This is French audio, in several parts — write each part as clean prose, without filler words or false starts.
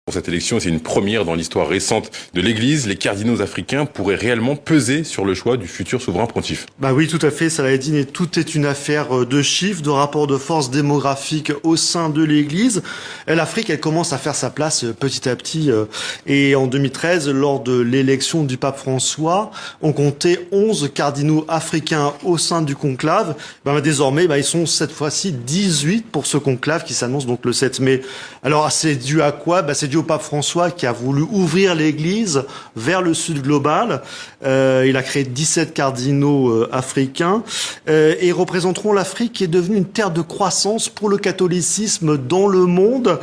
Pour cette élection, c'est une première dans l'histoire récente de l'Église. Les cardinaux africains pourraient réellement peser sur le choix du futur souverain pontife. Bah oui, tout à fait, Saladin, et tout est une affaire de chiffres, de rapports de force démographiques au sein de l'Église. L'Afrique, elle commence à faire sa place petit à petit. Et en 2013, lors de l'élection du pape François, on comptait 11 cardinaux africains au sein du conclave. Désormais, ils sont cette fois-ci 18 pour ce conclave qui s'annonce donc le 7 mai. Alors, c'est dû à quoi? C'est dû au pape François qui a voulu ouvrir l'Église vers le sud global. Il a créé 17 cardinaux africains et représenteront l'Afrique qui est devenue une terre de croissance pour le catholicisme dans le monde.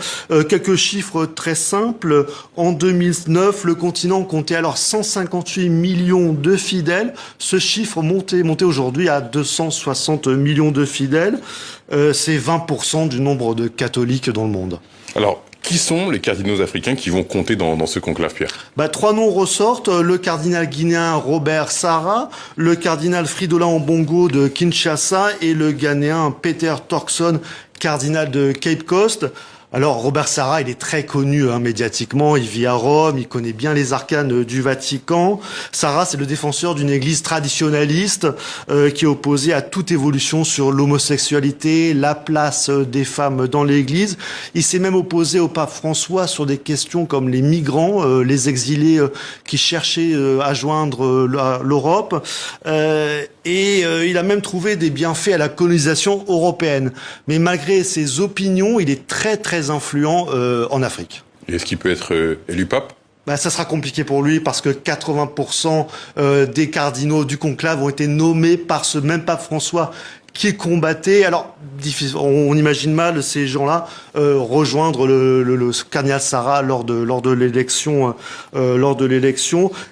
Quelques chiffres très simples. En 2009, le continent comptait alors 158 millions de fidèles. Ce chiffre monté aujourd'hui à 260 millions de fidèles. C'est 20% du nombre de catholiques dans le monde. Alors, qui sont les cardinaux africains qui vont compter dans ce conclave, Pierre? Trois noms ressortent, le cardinal guinéen Robert Sarah, le cardinal Fridolin Ambongo de Kinshasa et le Ghanéen Peter Turkson, cardinal de Cape Coast. Alors Robert Sarah, il est très connu médiatiquement, il vit à Rome, il connaît bien les arcanes du Vatican. Sarah, c'est le défenseur d'une église traditionnaliste qui est opposée à toute évolution sur l'homosexualité, la place des femmes dans l'église. Il s'est même opposé au pape François sur des questions comme les migrants, les exilés qui cherchaient à joindre l'Europe. Il a même trouvé des bienfaits à la colonisation européenne. Mais malgré ses opinions, il est très influent en Afrique. Est-ce qu'il peut être élu pape? Ça sera compliqué pour lui parce que 80% des cardinaux du conclave ont été nommés par ce même pape François qui combattait. Alors, on imagine mal ces gens-là rejoindre le cardinal Sarah lors de l'élection.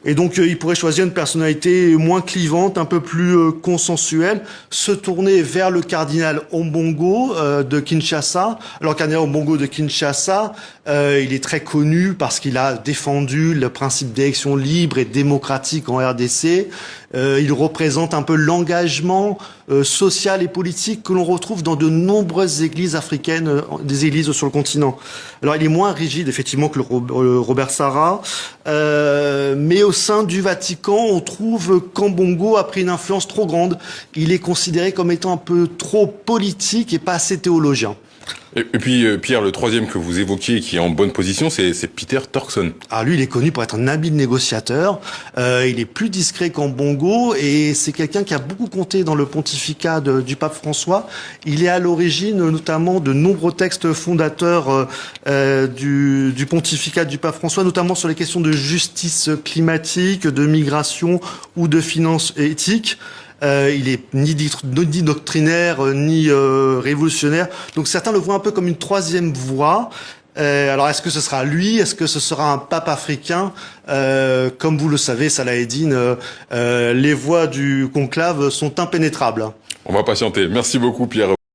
Et donc, il pourrait choisir une personnalité moins clivante, un peu plus consensuelle, se tourner vers le cardinal Ambongo de Kinshasa. Alors, le cardinal Ambongo de Kinshasa, il est très connu parce qu'il a défendu le principe d'élection libre et démocratique en RDC. Il représente un peu l'engagement social et politique que l'on retrouve dans de nombreuses églises africaines, des églises sur le continent. Alors il est moins rigide effectivement que le Robert Sarah, mais au sein du Vatican, on trouve qu'Ambongo a pris une influence trop grande. Il est considéré comme étant un peu trop politique et pas assez théologien. Et puis, Pierre, le troisième que vous évoquiez, qui est en bonne position, c'est Peter Turkson. Lui, il est connu pour être un habile négociateur. Il est plus discret qu'Ambongo et c'est quelqu'un qui a beaucoup compté dans le pontificat du pape François. Il est à l'origine notamment de nombreux textes fondateurs du pontificat du pape François, notamment sur les questions de justice climatique, de migration ou de finances éthiques. Il est ni doctrinaire, ni révolutionnaire. Donc certains le voient un peu comme une troisième voie. Alors est-ce que ce sera lui? Est-ce que ce sera un pape africain? Comme vous le savez, Saladin, les voies du conclave sont impénétrables. On va patienter. Merci beaucoup, Pierre.